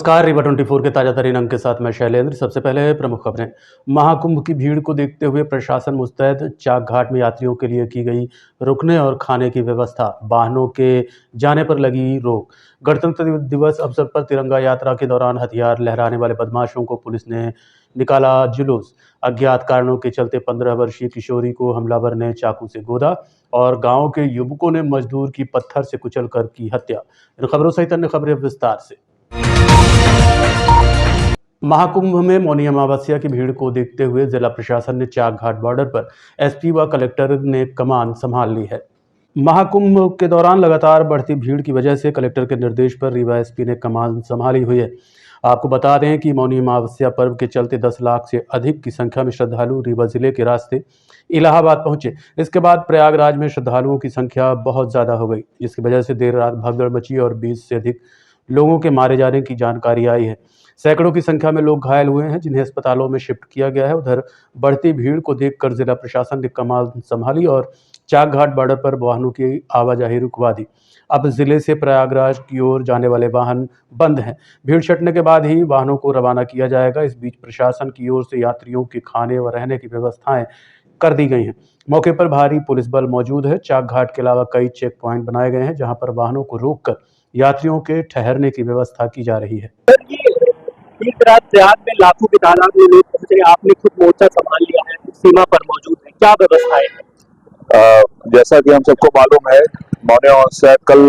नमस्कार, रीवा 24 के ताजा तरीन अंक के साथ मैं शैलेंद्र। सबसे पहले प्रमुख खबरें। महाकुंभ की भीड़ को देखते हुए प्रशासन मुस्तैद। चाक घाट में यात्रियों के लिए की गई रुकने और खाने की व्यवस्था। वाहनों के जाने पर लगी रोक। गणतंत्र दिवस अवसर पर तिरंगा यात्रा के दौरान हथियार लहराने वाले बदमाशों को पुलिस ने निकाला जुलूस। अज्ञात कारणों के चलते 15 वर्षीय किशोरी को हमलावर ने चाकू से गोदा और गांव के युवकों ने मजदूर की पत्थर से कुचल कर की हत्या। इन खबरों सहित अन्य खबरें विस्तार से। महाकुंभ में मौनी अमावस्या की भीड़ को देखते हुए जिला प्रशासन ने चाक घाट बॉर्डर पर एसपी व कलेक्टर ने कमान संभाल ली है। महाकुंभ के दौरान लगातार बढ़ती भीड़ की वजह से कलेक्टर के निर्देश पर रीवा एसपी ने कमान संभाली हुई है। आपको बता दें कि मौनी अमावस्या पर्व के चलते 10 लाख से अधिक की संख्या में श्रद्धालु रीवा जिले के रास्ते इलाहाबाद पहुंचे। इसके बाद प्रयागराज में श्रद्धालुओं की संख्या बहुत ज्यादा हो गई, जिसकी वजह से देर रात भगदड़ मची और 20 से अधिक लोगों के मारे जाने की जानकारी आई है। सैकड़ों की संख्या में लोग घायल हुए हैं, जिन्हें अस्पतालों में शिफ्ट किया गया है। उधर बढ़ती भीड़ को देखकर जिला प्रशासन ने कमान संभाली और चाक घाट बॉर्डर पर वाहनों की आवाजाही रुकवा दी। अब जिले से प्रयागराज की ओर जाने वाले वाहन बंद हैं। भीड़ छटने के बाद ही वाहनों को रवाना किया जाएगा। इस बीच प्रशासन की ओर से यात्रियों के खाने व रहने की व्यवस्थाएं कर दी गई हैं। मौके पर भारी पुलिस बल मौजूद है। चाक घाट के अलावा कई चेक पॉइंट बनाए गए हैं, जहां पर वाहनों को रोककर यात्रियों के ठहरने की व्यवस्था की जा रही है। बीती रात देहात में लाखों की तादाद में लोग पहुंचे। आपने खुद मोर्चा संभाल लिया है, सीमा पर मौजूद है, क्या व्यवस्थाएं हैं? जैसा कि हम सबको मालूम है, मौनी अमावस्या कल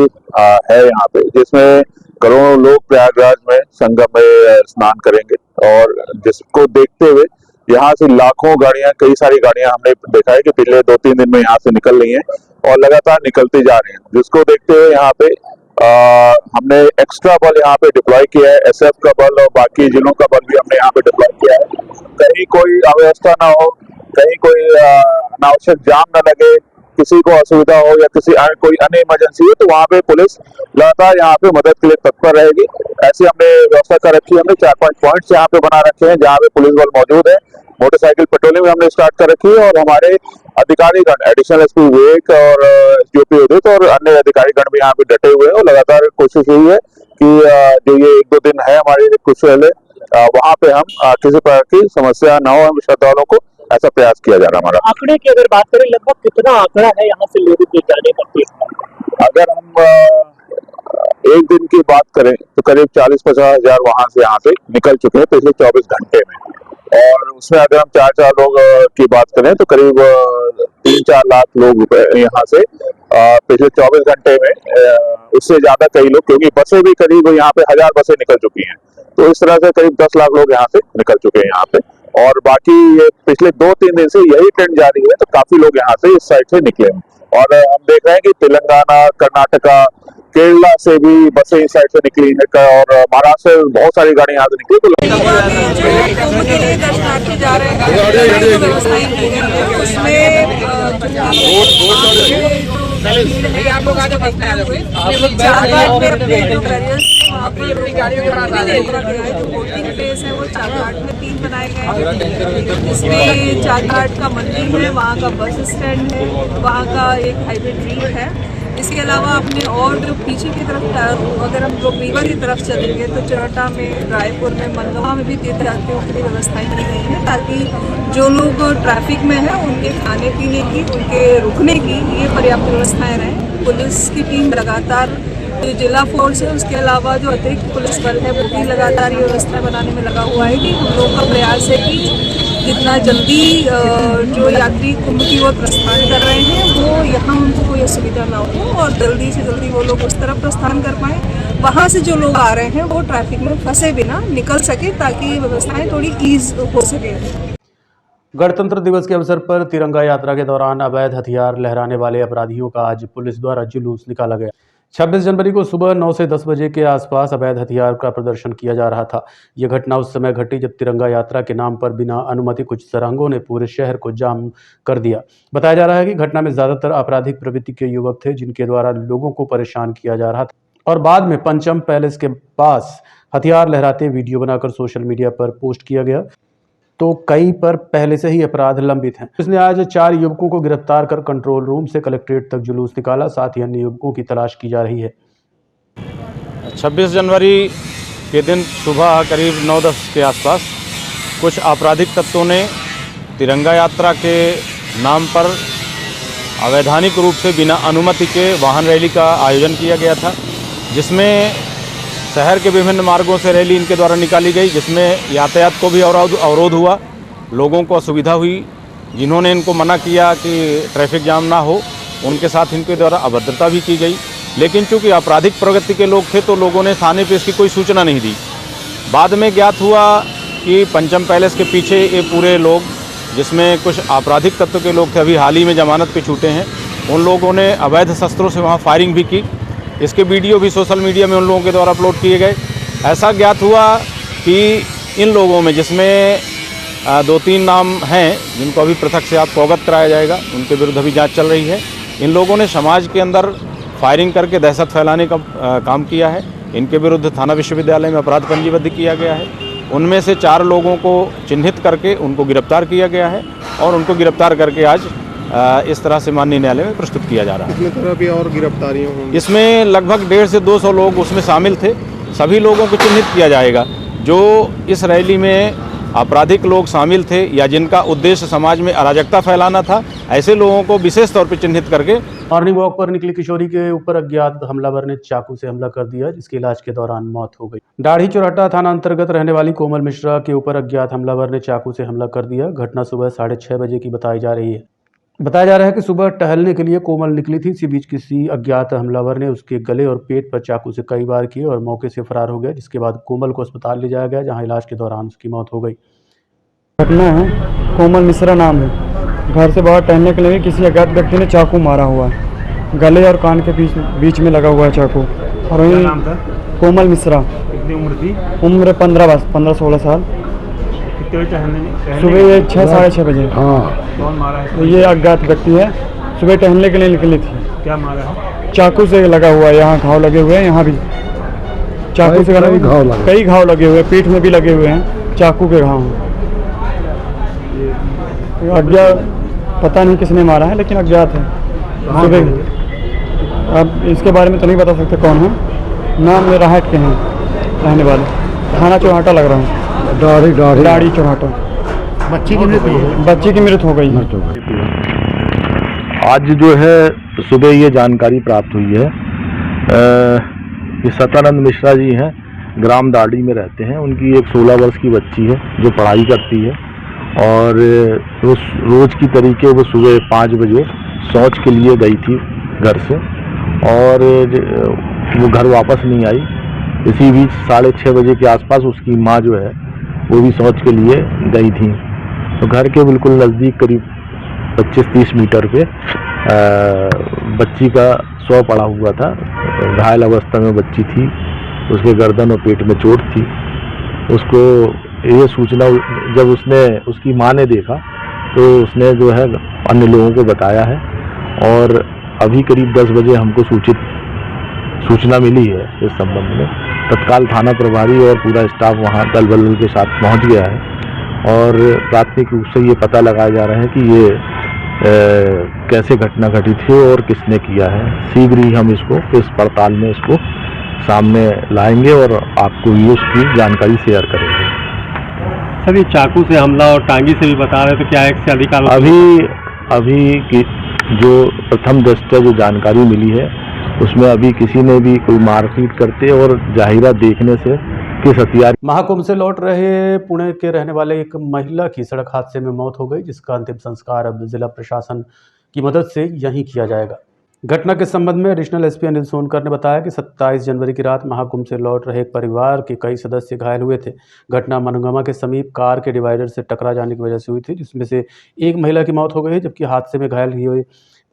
है यहाँ पे, जिसमें करोड़ों लोग प्रयागराज में संगम में स्नान करेंगे और जिसको देखते हुए यहाँ से लाखों गाड़ियां, कई सारी गाड़ियां हमने देखा है कि पिछले 2-3 दिन में यहाँ से निकल रही हैं और लगातार निकलती जा रही हैं। जिसको देखते हुए यहाँ पे हमने एक्स्ट्रा बल यहाँ पे डिप्लॉय किया है। एसएफ का बल और बाकी जिलों का बल भी हमने यहाँ पे डिप्लॉय किया है। कहीं कोई अव्यवस्था ना हो, कहीं कोई अनावश्यक जाम न लगे, किसी को असुविधा हो या कोई अन्य इमरजेंसी हो, तो वहाँ पे पुलिस लगातार यहाँ पे मदद के लिए तत्पर रहेगी। ऐसी हमने व्यवस्था कर रखी है। हमने 4-5 पॉइंट्स यहाँ पे बना रखे हैं जहाँ पे पुलिस बल मौजूद है। मोटरसाइकिल पेट्रोलिंग भी हमने स्टार्ट कर रखी है और हमारे अधिकारीगण, एडिशनल एसपी विवेक और एसडीओपी उदित और अन्य अधिकारीगण भी यहाँ पे डटे हुए हैं और लगातार कोशिश यही है कि जो ये 1-2 दिन है हमारी कुछ पहले, वहाँ पे हम किसी प्रकार की समस्या न हो, हम श्रद्धालुओं को ऐसा प्रयास किया जा रहा है हमारा। आंकड़े की अगर बात करें, लगभग कितना आंकड़ा है यहाँ से लोगों के जाने का? अगर हम एक दिन की बात करें तो करीब 40-50 हजार वहां से यहाँ से निकल चुके हैं पिछले 24 घंटे में, और उसमें अगर हम 4 लोग की बात करें तो करीब 3-4 लाख लोग यहाँ से पिछले 24 घंटे में, उससे ज्यादा कई लोग, क्योंकि बसें भी करीब यहाँ पे 1000 बसें निकल चुकी हैं, तो इस तरह से करीब 10 लाख लोग यहाँ से निकल चुके हैं यहाँ पे। और बाकी ये पिछले 2-3 दिन से यही ट्रेंड जारी है, तो काफी लोग यहाँ से इस साइड से निकले हैं। और हम देख रहे हैं कि तेलंगाना, कर्नाटका, केरला से भी बसें इस साइड से निकली है और महाराष्ट्र से बहुत सारी गाड़ी यहाँ से निकली। इसमें चाक घाट का मंदिर है, वहाँ का बस स्टैंड है, वहाँ का एक हाईवे ट्री है। इसके अलावा अपने और जो पीछे की तरफ अगर हम लोग रीवा की तरफ चलेंगे तो चरटा में, रायपुर में, मनगवा में भी तीर्थयात्रियों के लिए व्यवस्थाएं की गई हैं, ताकि जो लोग ट्रैफिक में हैं उनके खाने पीने की, उनके रुकने की ये पर्याप्त व्यवस्थाएं रहें। पुलिस की टीम लगातार, जो जिला फोर्स है उसके अलावा जो अतिरिक्त पुलिस बल है वो भी लगातार ये व्यवस्था बनाने में लगा हुआ है कि हम लोग का प्रयास है कि जितना जल्दी जो यात्री कुंभ की ओर प्रस्थान कर रहे हैं वो यहाँ उनको कोई असुविधा ना हो और जल्दी से जल्दी वो लोग उस तरफ प्रस्थान कर पाएँ। वहाँ से जो लोग आ रहे हैं वो ट्रैफिक में फंसे बिना निकल सके, ताकि व्यवस्थाएं थोड़ी ईज हो सके। गणतंत्र दिवस के अवसर पर तिरंगा यात्रा के दौरान अवैध हथियार लहराने वाले अपराधियों का आज पुलिस द्वारा जुलूस निकाला गया। 26 जनवरी को सुबह 9 से 10 बजे के आसपास अवैध हथियार का प्रदर्शन किया जा रहा था। यह घटना उस समय घटी जब तिरंगा यात्रा के नाम पर बिना अनुमति कुछ सरंगों ने पूरे शहर को जाम कर दिया। बताया जा रहा है कि घटना में ज्यादातर आपराधिक प्रवृत्ति के युवक थे, जिनके द्वारा लोगों को परेशान किया जा रहा था और बाद में पंचम पैलेस के पास हथियार लहराते वीडियो बनाकर सोशल मीडिया पर पोस्ट किया गया। तो कई पर पहले से ही अपराध लंबित हैं। इसने आज 4 युवकों को गिरफ्तार कर कंट्रोल रूम से कलेक्ट्रेट तक जुलूस निकाला। साथ ही अन्य युवकों की तलाश की जा रही है। 26 जनवरी के दिन सुबह करीब 9-10 के आसपास कुछ आपराधिक तत्वों ने तिरंगा यात्रा के नाम पर अवैधानिक रूप से बिना अनुमति के वाहन रैली का आयोजन किया गया था, जिसमें शहर के विभिन्न मार्गों से रैली इनके द्वारा निकाली गई, जिसमें यातायात को भी अवरोध हुआ, लोगों को असुविधा हुई। जिन्होंने इनको मना किया कि ट्रैफिक जाम ना हो, उनके साथ इनके द्वारा अभद्रता भी की गई। लेकिन चूंकि आपराधिक प्रवृत्ति के लोग थे तो लोगों ने थाने पे इसकी कोई सूचना नहीं दी। बाद में ज्ञात हुआ कि पंचम पैलेस के पीछे ये पूरे लोग, जिसमें कुछ आपराधिक तत्व के लोग थे, अभी हाल ही में जमानत पे छूटे हैं, उन लोगों ने अवैध शस्त्रों से वहाँ फायरिंग भी की। इसके वीडियो भी सोशल मीडिया में उन लोगों के द्वारा अपलोड किए गए। ऐसा ज्ञात हुआ कि इन लोगों में, जिसमें 2-3 नाम हैं जिनको अभी पृथक से आपको अवगत कराया जाएगा, उनके विरुद्ध अभी जांच चल रही है। इन लोगों ने समाज के अंदर फायरिंग करके दहशत फैलाने का काम किया है। इनके विरुद्ध थाना विश्वविद्यालय में अपराध पंजीबद्ध किया गया है। उनमें से 4 लोगों को चिन्हित करके उनको गिरफ्तार किया गया है और उनको गिरफ्तार करके आज इस तरह से माननीय न्यायालय में प्रस्तुत किया जा रहा है। कितनी तरह की और गिरफ्तारियां होंगी? इसमें लगभग 150 से 200 लोग उसमें शामिल थे। सभी लोगों को चिन्हित किया जाएगा जो इस रैली में आपराधिक लोग शामिल थे या जिनका उद्देश्य समाज में अराजकता फैलाना था। ऐसे लोगों को विशेष तौर पर चिन्हित करके मॉर्निंग वॉक पर निकली किशोरी के ऊपर अज्ञात हमलावर ने चाकू से हमला कर दिया, जिसके इलाज के दौरान मौत हो गई। दाढ़ी चौराहा थाना अंतर्गत रहने वाली कोमल मिश्रा के ऊपर अज्ञात हमलावर ने चाकू से हमला कर दिया। घटना सुबह 6:30 बजे की बताई जा रही है। बताया जा रहा है कि सुबह टहलने के लिए कोमल निकली थी। इसी बीच किसी अज्ञात हमलावर ने उसके गले और पेट पर चाकू से कई बार किए और मौके से फरार हो गया, जिसके बाद कोमल को अस्पताल ले जाया गया, जहां इलाज के दौरान उसकी मौत हो गई। घटना है, कोमल मिश्रा नाम है। घर से बाहर टहलने के लिए किसी अज्ञात व्यक्ति ने चाकू मारा हुआ है। गले और कान के बीच में लगा हुआ है चाकू। और वही कोमल मिश्रा। कितनी उम्र थी? उम्र 15-16 साल। कितने बजे टहलने? सुबह 6-6:30 बजे। कौन मारा है? तो ये अज्ञात व्यक्ति है, सुबह टहलने के लिए निकली थी। क्या मारा है? चाकू से लगा हुआ है, यहाँ घाव लगे हुए हैं, यहाँ भी चाकू से कई घाव लगे हुए हैं, पीठ में भी लगे हुए हैं, चाकू के घाव हैं। अज्ञात, पता नहीं किसने मारा है, लेकिन अज्ञात है। सुबह अब इसके बारे में तो नहीं बता सकते कौन है। नाम मेरा हाट के हैं रहने वाले, थाना चौराहा लग रहा है। दाढ़ी चौराहा। बच्ची की मृत्यु हो गई। आज जो है सुबह ये जानकारी प्राप्त हुई है कि सतानंद मिश्रा जी हैं, ग्राम दाढ़ी में रहते हैं। उनकी एक 16 वर्ष की बच्ची है जो पढ़ाई करती है और रोज की तरीके वो सुबह 5 बजे शौच के लिए गई थी घर से और वो घर वापस नहीं आई। इसी बीच 6:30 बजे के आसपास उसकी माँ जो है वो भी शौच के लिए गई थी। तो घर के बिल्कुल नज़दीक करीब 25-30 मीटर पे बच्ची का शव पड़ा हुआ था। घायल अवस्था में बच्ची थी, उसके गर्दन और पेट में चोट थी। उसको ये सूचना जब उसकी माँ ने देखा तो उसने जो है अन्य लोगों को बताया है और अभी करीब 10 बजे हमको सूचना मिली है इस संबंध में। तत्काल थाना प्रभारी और पूरा स्टाफ वहाँ दल बल के साथ पहुँच गया है और प्राथमिक रूप से ये पता लगाया जा रहा है कि ये कैसे घटना घटित है और किसने किया है। शीघ्र ही हम इसको इस पड़ताल में इसको सामने लाएंगे और आपको भी उसकी जानकारी शेयर करेंगे। सर, ये चाकू से हमला और टांगी से भी बता रहे तो क्या एक से अधिक अभी की जो प्रथम दृष्टया जो जानकारी मिली है उसमें अभी किसी ने भी कोई मारपीट करते और जाहिरा देखने से किस हथियार। महाकुंभ से लौट रहे पुणे के रहने वाले एक महिला की सड़क हादसे में मौत हो गई, जिसका अंतिम संस्कार अब जिला प्रशासन की मदद से यहीं किया जाएगा। घटना के संबंध में एडिशनल एसपी अनिल सोनकर ने बताया कि 27 जनवरी की रात महाकुंभ से लौट रहे एक परिवार के कई सदस्य घायल हुए थे। घटना मनोगमा के समीप कार के डिवाइडर से टकरा जाने की वजह से हुई थी, जिसमें से एक महिला की मौत हो गई, जबकि हादसे में घायल हुए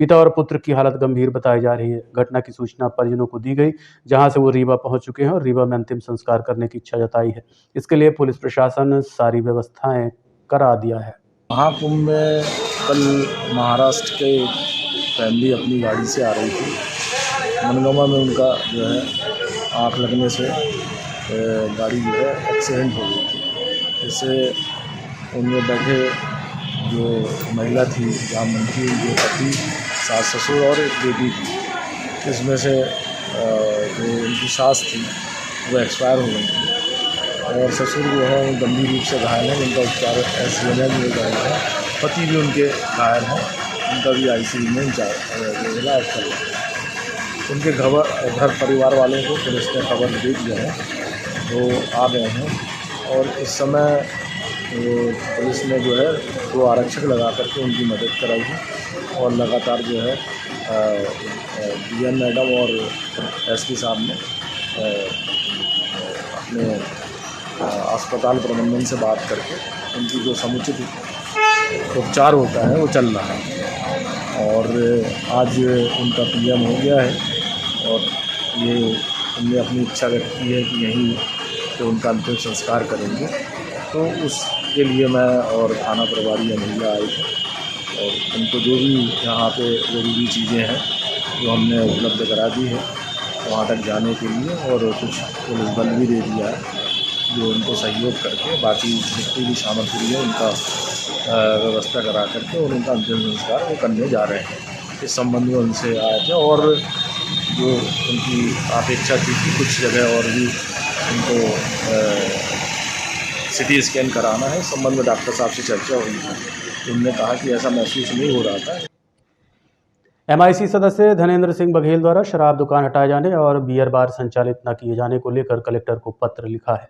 पिता और पुत्र की हालत गंभीर बताई जा रही है। घटना की सूचना परिजनों को दी गई, जहां से वो रीवा पहुंच चुके हैं और रीवा में अंतिम संस्कार करने की इच्छा जताई है। इसके लिए पुलिस प्रशासन सारी व्यवस्थाएं करा दिया है। महाकुंभ में कल महाराष्ट्र के फैमिली अपनी गाड़ी से आ रही थी। मनोरमा में उनका जो है आँख लगने से गाड़ी जो है एक्सीडेंट हो गई थी। इससे उनमें बैठे जो महिला थी ब्राह्मण की, उनके पति, सास ससुर और एक बेटी थी। इसमें से जो उनकी सास थी वो एक्सपायर हो गई थी। और ससुर जो है वो गंभीर रूप से घायल है, उनका उपचार SCML में चल रहा है। पति भी उनके घायल हैं, उनका भी ICU में इलाज चल रहा है। उनके घर परिवार वालों को पुलिस ने खबर दे दिया है, तो आ गए हैं। और इस समय पुलिस ने जो है 2 आरक्षक लगा करके उनकी मदद कराई है और लगातार जो है DM मैडम और SP साहब ने अपने अस्पताल प्रबंधन से बात करके उनकी जो समुचित उपचार होता है वो चल रहा है। और आज उनका PM हो गया है और ये उनने अपनी इच्छा व्यक्त की है कि यहीं पे उनका अंतिम संस्कार करेंगे। तो उसके लिए मैं और थाना प्रभारी अमैया आए थे और उनको जो भी यहाँ पे ज़रूरी चीज़ें हैं जो हमने उपलब्ध करा दी है वहाँ तक जाने के लिए, और कुछ पुलिस बल भी दे दिया है जो उनको सहयोग करके बाकी जितनी भी सामग्री है उनका व्यवस्था करा करके और उनका अंतिम संस्कार वो करने जा रहे हैं। इस संबंध में उनसे आए थे और जो उनकी अपेक्षा थी कि कुछ जगह और भी उनको CT स्कैन कराना है, इस संबंध में डॉक्टर साहब से चर्चा हुई है। उन्होंने कहा कि ऐसा महसूस नहीं हो रहा था। MIC सदस्य धनेंद्र सिंह बघेल द्वारा शराब दुकान हटाए जाने और बियर बार संचालित न किए जाने को लेकर कलेक्टर को पत्र लिखा है।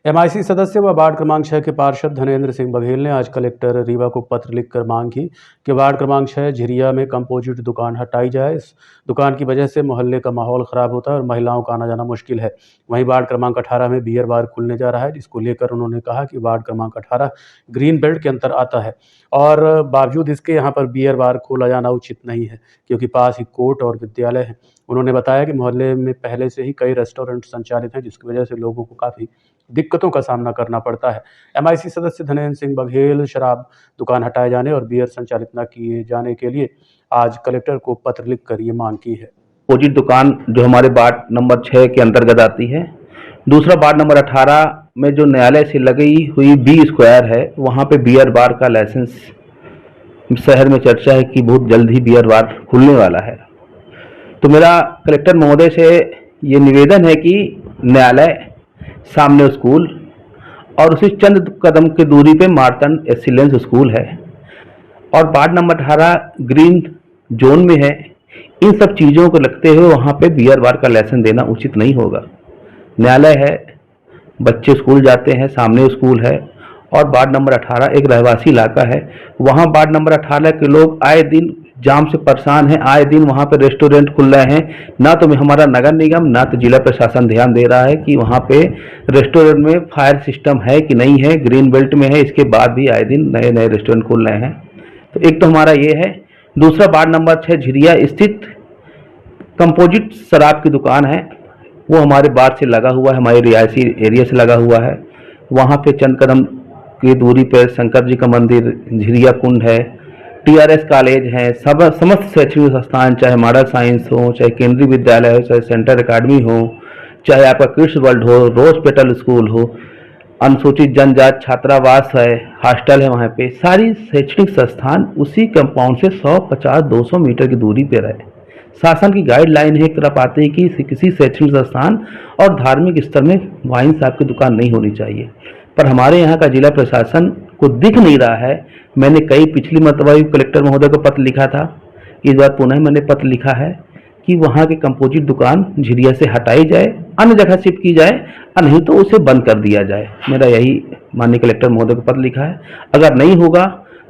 MIC सदस्य व वार्ड क्रमांक 6 के पार्षद धनेंद्र सिंह बघेल ने आज कलेक्टर रीवा को पत्र लिखकर मांग की कि वार्ड क्रमांक 6 झिरिया में कंपोजिट दुकान हटाई जाए। इस दुकान की वजह से मोहल्ले का माहौल खराब होता है और महिलाओं का आना जाना मुश्किल है। वहीं वार्ड क्रमांक 18 में बियर बार खुलने जा रहा है, जिसको लेकर उन्होंने कहा कि वार्ड क्रमांक 18 ग्रीन बेल्ट के अंतर आता है और बावजूद इसके यहाँ पर बियर बार खोला जाना उचित नहीं है क्योंकि पास ही कोर्ट और विद्यालय है। उन्होंने बताया कि मोहल्ले में पहले से ही कई रेस्टोरेंट संचालित हैं, जिसकी वजह से लोगों को काफ़ी दिक्कतों का सामना करना पड़ता है। MIC सदस्य धनेंद्र सिंह बघेल शराब दुकान हटाए जाने और बियर संचालित न किए जाने के लिए आज कलेक्टर को पत्र लिखकर ये मांग की है। कंपोजिट दुकान जो हमारे वार्ड नंबर 6 के अंतर्गत आती है, दूसरा वार्ड नंबर 18 में जो न्यायालय से लगी हुई B स्क्वायर है, वहाँ पे बियर बार का लाइसेंस शहर में चर्चा है कि बहुत जल्द ही बियर बार खुलने वाला है। तो मेरा कलेक्टर महोदय से ये निवेदन है कि न्यायालय सामने स्कूल और उसी चंद कदम की दूरी पे मार्तंड एक्सीलेंस स्कूल है और वार्ड नंबर 18 ग्रीन जोन में है। इन सब चीज़ों को लगते हुए वहाँ पे बियर बार का लाइसेंस देना उचित नहीं होगा। न्यायालय है, बच्चे स्कूल जाते हैं, सामने स्कूल है और वार्ड नंबर 18 एक रहवासी इलाका है। वहाँ वार्ड नंबर 18 के लोग आए दिन जाम से परेशान हैं, आए दिन वहाँ पे रेस्टोरेंट खुल रहे हैं। ना तो हमारा नगर निगम ना तो जिला प्रशासन ध्यान दे रहा है कि वहाँ पे रेस्टोरेंट में फायर सिस्टम है कि नहीं है। ग्रीन बेल्ट में है, इसके बाद भी आए दिन नए नए रेस्टोरेंट खुल रहे हैं। तो एक तो हमारा ये है। दूसरा वार्ड नंबर 6 झिरिया स्थित कंपोजिट शराब की दुकान है, वो हमारे वार्ड से लगा हुआ है, हमारे रिहायशी एरिया से लगा हुआ है। वहाँ पे चंद कदम की दूरी पर शंकर जी का मंदिर, झिरिया कुंड है, TRS कॉलेज है, समस्त शैक्षणिक संस्थान, चाहे मॉडल साइंस हो, चाहे केंद्रीय विद्यालय हो, चाहे सेंटर एकेडमी हो, चाहे आपका किड्स वर्ल्ड हो, रोज पेटल स्कूल हो, अनुसूचित जनजाति छात्रावास है, हॉस्टल है, वहाँ पे सारी शैक्षणिक संस्थान उसी कंपाउंड से 150-200 मीटर की दूरी पर है। शासन की गाइडलाइन है एक तरफ आते हैं कि किसी शैक्षणिक संस्थान और धार्मिक स्तर में वाइन शॉप की दुकान नहीं होनी चाहिए, पर हमारे यहाँ का जिला प्रशासन को दिख नहीं रहा है। मैंने कई पिछली मरतबा कलेक्टर महोदय को पत्र लिखा था, इस बार पुनः मैंने पत्र लिखा है कि वहाँ के कंपोजिट दुकान झिरिया से हटाई जाए, अन्य जगह शिफ्ट की जाए और नहीं तो उसे बंद कर दिया जाए। मेरा यही माननीय कलेक्टर महोदय को पत्र लिखा है। अगर नहीं होगा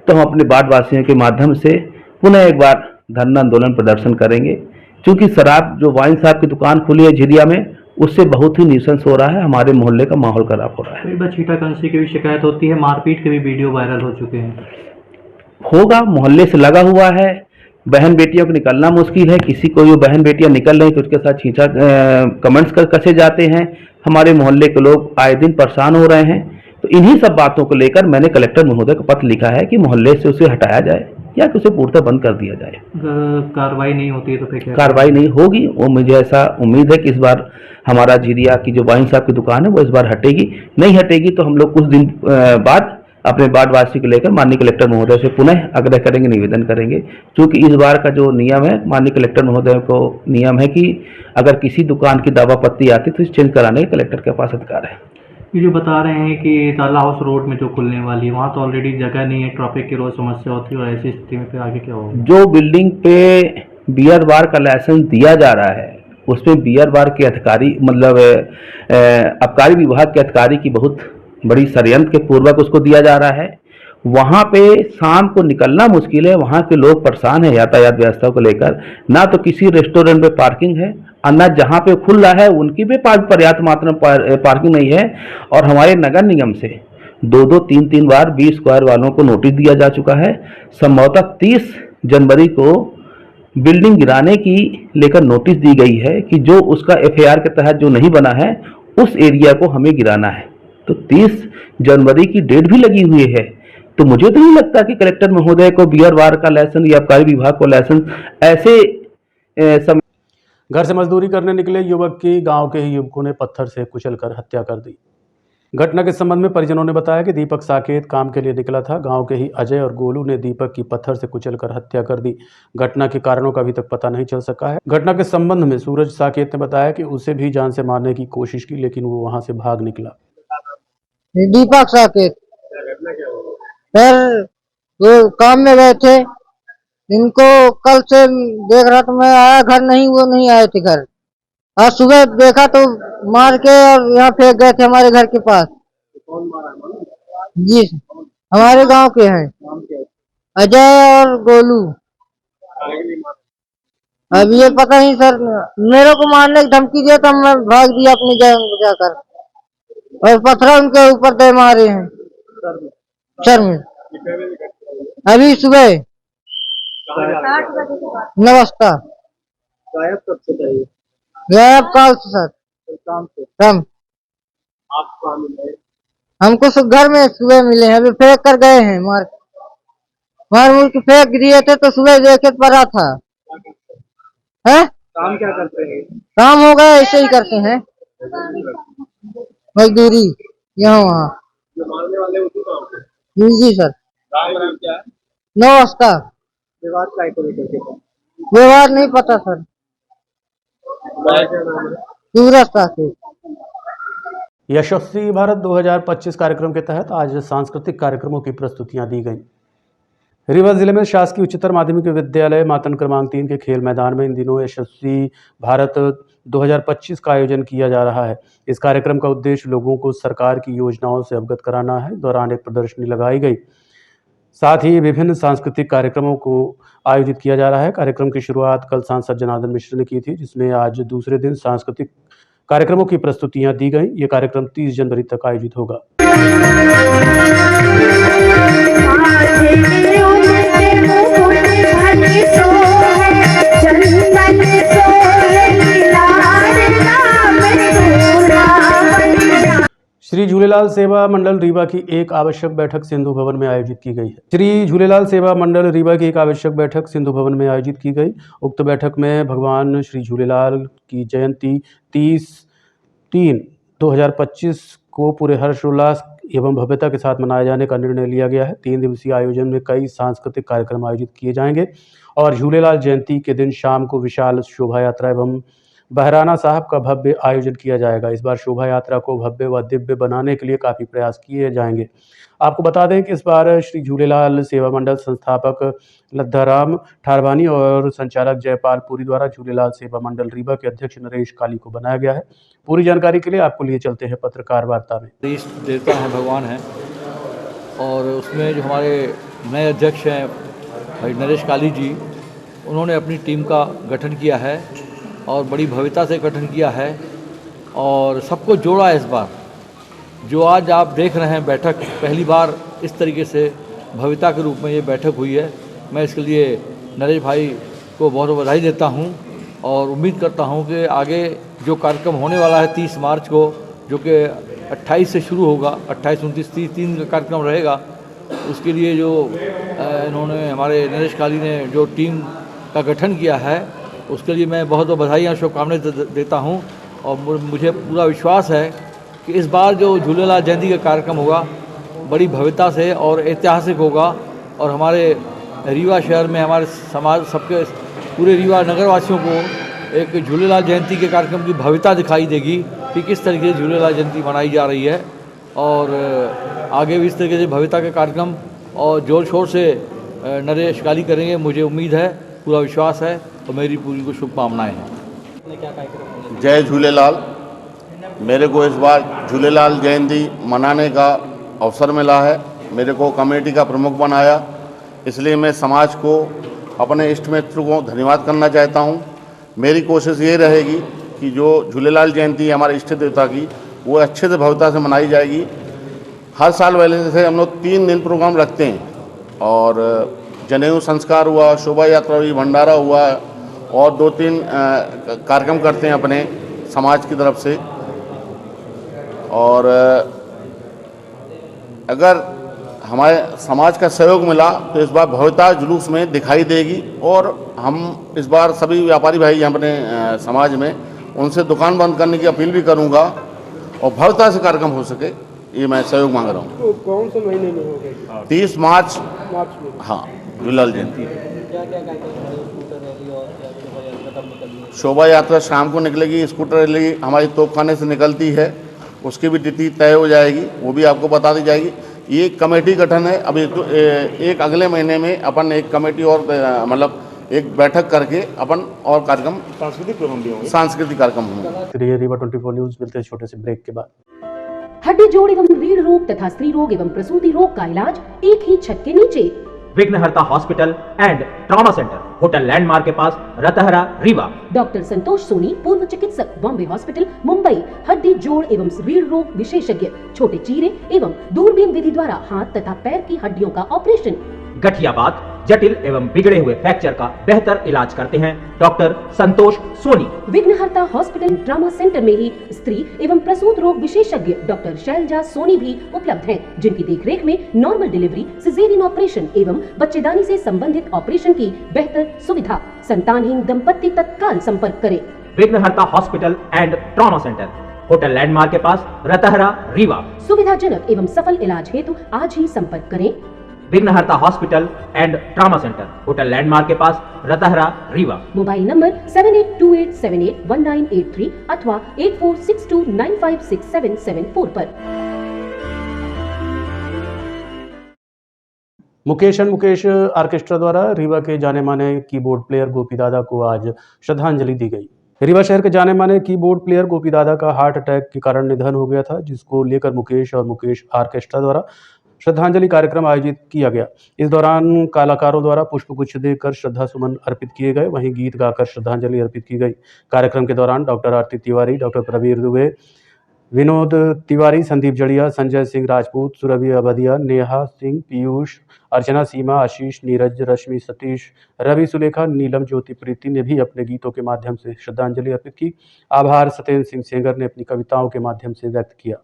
तो हम अपने वार्ड वासियों के माध्यम से पुनः एक बार धरना आंदोलन प्रदर्शन करेंगे, क्योंकि शराब जो वाइन शॉप की दुकान खुली है झिरिया में, उससे बहुत ही न्यूसेंस हो रहा है, हमारे मोहल्ले का माहौल खराब हो रहा है। कई बार छींटाकंसी की भी शिकायत होती है, मारपीट के भी वीडियो वायरल हो चुके हैं। होगा, मोहल्ले से लगा हुआ है, बहन बेटियों को निकलना मुश्किल है। किसी को जो बहन बेटियां निकल रही तो उसके साथ छींचा कमेंट्स कसे जाते हैं। हमारे मोहल्ले के लोग आए दिन परेशान हो रहे हैं। तो इन्हीं सब बातों को लेकर मैंने कलेक्टर महोदय को पत्र लिखा है कि मोहल्ले से उसे हटाया जाए या कि उसे पूर्णतः बंद कर दिया जाए। कार्रवाई नहीं होती है तो फिर कार्रवाई नहीं होगी, वो मुझे ऐसा उम्मीद है कि इस बार हमारा झिरिया की जो वाइन शॉप की दुकान है वो इस बार हटेगी। नहीं हटेगी तो हम लोग कुछ दिन बाद अपने वार्डवासी को लेकर माननीय कलेक्टर महोदय से पुनः आग्रह करेंगे, निवेदन करेंगे। क्योंकि इस बार का जो नियम है, माननीय कलेक्टर महोदय को नियम है कि अगर किसी दुकान की दावा पत्ती आती तो इसे चेंज कराने के कलेक्टर के पास अधिकार है। ये जो बता रहे हैं कि ताला हाउस रोड में जो खुलने वाली है, वहाँ तो ऑलरेडी जगह नहीं है, ट्रैफिक की रोज समस्या होती है, और ऐसी स्थिति में फिर आगे क्या होगा? जो बिल्डिंग पे बियर बार का लाइसेंस दिया जा रहा है उसमें बियर बार के अधिकारी मतलब आबकारी विभाग के अधिकारी की बहुत बड़ी षड्यंत्र के पूर्वक उसको दिया जा रहा है। वहाँ पे शाम को निकलना मुश्किल है, वहाँ के लोग परेशान है यातायात व्यवस्था को लेकर। ना तो किसी रेस्टोरेंट पे पार्किंग है और न जहाँ पे खुल रहा है उनकी भी पर्याप्त मात्रा में पार्किंग नहीं है। और हमारे नगर निगम से 2-2, 3-3 बार 20 स्क्वायर वालों को नोटिस दिया जा चुका है। संभवतः 30 जनवरी को बिल्डिंग गिराने की लेकर नोटिस दी गई है कि जो उसका एफआईआर के तहत जो नहीं बना है उस एरिया को हमें गिराना है। तो 30 जनवरी की डेट भी लगी हुई है। तो मुझे तो नहीं लगता कि कलेक्टर महोदय को बियर बार का लाइसेंस या आबकारी विभाग को लाइसेंस ऐसे घर से मजदूरी करने निकले युवक की गांव के ही युवकों ने पत्थर से कुचलकर हत्या कर दी। घटना के संबंध में परिजनों ने बताया कि दीपक साकेत काम के लिए निकला था। गांव के ही अजय और गोलू ने दीपक की पत्थर से कुचलकर हत्या कर दी। घटना के कारणों का अभी तक पता नहीं चल सका है। घटना के संबंध में सूरज साकेत ने बताया कि उसे भी जान से मारने की कोशिश की, लेकिन वो वहां से भाग निकला। दीपक साकेत सर वो काम में गए थे, इनको कल से देख रहा तो मैं आया, घर नहीं, वो नहीं आए थे घर। आज सुबह देखा तो मार के और यहाँ फेंक गए थे हमारे घर के पास। कौन मारा? जी हमारे गांव के हैं, अजय और गोलू। अब ये पता नहीं सर, मेरे को मारने की धमकी दिया तो मैं भाग दिया अपनी जान बचाकर, और पत्थर उनके ऊपर दे मारे हैं सर में। अभी सुबह 9 बजे। गायब कब से था ये? गायब काल से सर। काम से? हम आप कहाँ मिले? हमको घर में सुबह मिले हैं, अभी फेंक कर गए हैं, मार मुड़ के फेंक दिए थे तो सुबह देखे पड़ा था। है काम क्या करते हैं? काम होगा ऐसे ही करते हैं, मजदूरी यहाँ वहाँ। जो मारने वाले उसी काम पे? जी सर। नाम क्या है? 9 बजे। विवाद काय को लेकर के? व्यवहार नहीं पता सर। क्या नाम है? सूरज साकेत। यशस्वी भारत 2025 कार्यक्रम के तहत आज सांस्कृतिक कार्यक्रमों की प्रस्तुतियां दी गईं। रीवा जिले में शासकीय उच्चतर माध्यमिक विद्यालय मातन क्रमांक 3 के खेल मैदान में इन दिनों यशस्वी भारत 2025 का आयोजन किया जा रहा है। इस कार्यक्रम का उद्देश्य लोगों को सरकार की योजनाओं से अवगत कराना है। दौरान एक प्रदर्शनी लगाई गई, साथ ही विभिन्न सांस्कृतिक कार्यक्रमों को आयोजित किया जा रहा है। कार्यक्रम की शुरुआत कल सांसद जनार्दन मिश्र ने की थी, जिसमें आज दूसरे दिन सांस्कृतिक कार्यक्रमों की प्रस्तुतियां दी गई। ये कार्यक्रम 30 जनवरी तक आयोजित होगा। श्री झूलेलाल सेवा मंडल रीवा की एक आवश्यक बैठक सिंधु भवन में आयोजित की गई है। श्री झूलेलाल सेवा मंडल रीवा की एक आवश्यक बैठक सिंधु भवन में आयोजित की गई। उक्त बैठक में भगवान श्री झूलेलाल की जयंती 30/3/2025 को पूरे हर्षोल्लास एवं भव्यता के साथ मनाए जाने का निर्णय लिया गया है। 3 दिवसीय आयोजन में कई सांस्कृतिक कार्यक्रम आयोजित किए जाएंगे और झूलेलाल जयंती के दिन शाम को विशाल शोभा यात्रा एवं बहराना साहब का भव्य आयोजन किया जाएगा। इस बार शोभा यात्रा को भव्य व दिव्य बनाने के लिए काफ़ी प्रयास किए जाएंगे। आपको बता दें कि इस बार श्री झूलेलाल सेवा मंडल संस्थापक लद्दाराम ठारवानी और संचालक जयपाल पुरी द्वारा झूलेलाल सेवा मंडल रीवा के अध्यक्ष नरेश काली को बनाया गया है। पूरी जानकारी के लिए आपको लिए चलते हैं पत्रकार वार्ता में। इष्ट देवता हैं, भगवान हैं, और उसमें जो हमारे नए अध्यक्ष हैं भाई नरेश काली जी, उन्होंने अपनी टीम का गठन किया है और बड़ी भव्यता से गठन किया है और सबको जोड़ा है। इस बार जो आज आप देख रहे हैं बैठक, पहली बार इस तरीके से भव्यता के रूप में ये बैठक हुई है। मैं इसके लिए नरेश भाई को बहुत बहुत बधाई देता हूं और उम्मीद करता हूं कि आगे जो कार्यक्रम होने वाला है 30 मार्च को, जो कि 28 से शुरू होगा, 28, 29, 30 3 का कार्यक्रम रहेगा, उसके लिए जो इन्होंने हमारे नरेश काली ने जो टीम का गठन किया है, उसके लिए मैं बहुत बहुत बधाई शुभकामनाएं देता हूं। और मुझे पूरा विश्वास है कि इस बार जो झूलेलाल जयंती का कार्यक्रम होगा बड़ी भव्यता से और ऐतिहासिक होगा और हमारे रीवा शहर में हमारे समाज सबके पूरे रीवा नगरवासियों को एक झूलेलाल जयंती के कार्यक्रम की भव्यता दिखाई देगी कि किस तरीके से झूलेलाल जयंती मनाई जा रही है। और आगे भी इस तरीके से भव्यता के कार्यक्रम और जोर शोर से नरेश काली करेंगे, मुझे उम्मीद है, पूरा विश्वास है और मेरी पूरी को शुभकामनाएँ हैं। जय झूलेलाल। मेरे को इस बार झूलेलाल जयंती मनाने का अवसर मिला है। मेरे को कमेटी का प्रमुख बनाया, इसलिए मैं समाज को, अपने इष्ट मित्र को धन्यवाद करना चाहता हूं। मेरी कोशिश ये रहेगी कि जो झूलेलाल जयंती है हमारे इष्ट देवता की, वो अच्छे से भव्यता से मनाई जाएगी। हर साल पहले से हम लोग 3 दिन प्रोग्राम रखते हैं और जनेऊ संस्कार हुआ, शोभा यात्रा हुई, भंडारा हुआ और 2-3 कार्यक्रम करते हैं अपने समाज की तरफ से। और अगर हमारे समाज का सहयोग मिला तो इस बार भव्यता जुलूस में दिखाई देगी और हम इस बार सभी व्यापारी भाई अपने समाज में उनसे दुकान बंद करने की अपील भी करूंगा और भव्यता से कार्यक्रम हो सके, ये मैं सहयोग मांग रहा हूँ। तो कौन से महीने में होगा? 30 मार्च में। हाँ, झूलेलाल जयंती। शोभा यात्रा शाम को निकलेगी, स्कूटर रैली हमारी तोपखाने से निकलती है, उसकी भी तिथि तय हो जाएगी, वो भी आपको बता दी जाएगी। ये कमेटी गठन है, अभी तो एक अगले महीने में अपन एक कमेटी और मतलब एक बैठक करके अपन और कार्यक्रम, सांस्कृतिक प्रोग्राम भी होंगे, सांस्कृतिक कार्यक्रम होंगे। रीवा 24 न्यूज़ मिलते हैं छोटे से ब्रेक के बाद। हड्डी जोड़ एवं रीढ़ रोग तथा स्त्री रोग एवं प्रसूति रोग का इलाज एक ही छत के नीचे। विघ्नहर्ता hospital and trauma centre, hotel landmark के पास, रतहरा, रीवा। डॉक्टर संतोष सोनी, पूर्व चिकित्सक, बॉम्बे हॉस्पिटल, मुंबई। हड्डी जोड़ एवं रीढ़ रोग विशेषज्ञ, छोटे चीरे एवं दूरबीन विधि द्वारा हाथ तथा पैर की हड्डियों का ऑपरेशन। गठियाबात, जटिल एवं बिगड़े हुए फ्रैक्चर का बेहतर इलाज करते हैं डॉक्टर संतोष सोनी। विघ्नहर्ता हॉस्पिटल ट्रॉमा सेंटर में ही स्त्री एवं प्रसूत रोग विशेषज्ञ डॉक्टर शैलजा सोनी भी उपलब्ध हैं, जिनकी देखरेख में नॉर्मल डिलीवरी, सिजेरियन ऑपरेशन एवं बच्चेदानी से संबंधित ऑपरेशन की बेहतर सुविधा। संतानहीन दंपत्ति तत्काल संपर्क करें। विघ्नहर्ता hospital and trauma centre, hotel landmark के पास, रतहरा, रीवा। सुविधाजनक एवं सफल इलाज हेतु आज ही संपर्क करें। विघ्नहर्ता hospital and trauma centre, hotel landmark के पास, रतहरा, रीवा। मोबाइल नंबर 7828781983 अथवा 8462956774 पर। मुकेश एंड मुकेश ऑर्केस्ट्रा द्वारा रीवा के जाने माने कीबोर्ड प्लेयर गोपी दादा को आज श्रद्धांजलि दी गई। रीवा शहर के जाने माने कीबोर्ड प्लेयर गोपी दादा का हार्ट अटैक के कारण निधन हो गया था, जिसको लेकर मुकेश और मुकेश ऑर्केस्ट्रा द्वारा श्रद्धांजलि कार्यक्रम आयोजित किया गया। इस दौरान कलाकारों द्वारा पुष्पगुच्छ देकर श्रद्धा सुमन अर्पित किए गए, वहीं गीत गाकर श्रद्धांजलि अर्पित की गई। कार्यक्रम के दौरान डॉक्टर आरती तिवारी, डॉक्टर प्रवीर दुबे, विनोद तिवारी, संदीप जड़िया, संजय सिंह राजपूत, सुरभि अबदिया, नेहा सिंह, पीयूष, अर्चना सीमा, आशीष, नीरज, रश्मि, सतीश, रवि, सुलेखा, नीलम, ज्योति, प्रीति ने भी अपने गीतों के माध्यम से श्रद्धांजलि अर्पित की। आभार सत्येंद्र सिंह सेंगर ने अपनी कविताओं के माध्यम से व्यक्त किया।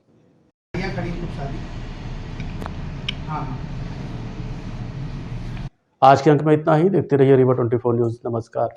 आज के अंक में इतना ही। देखते रहिए रीवा 24 न्यूज़। नमस्कार।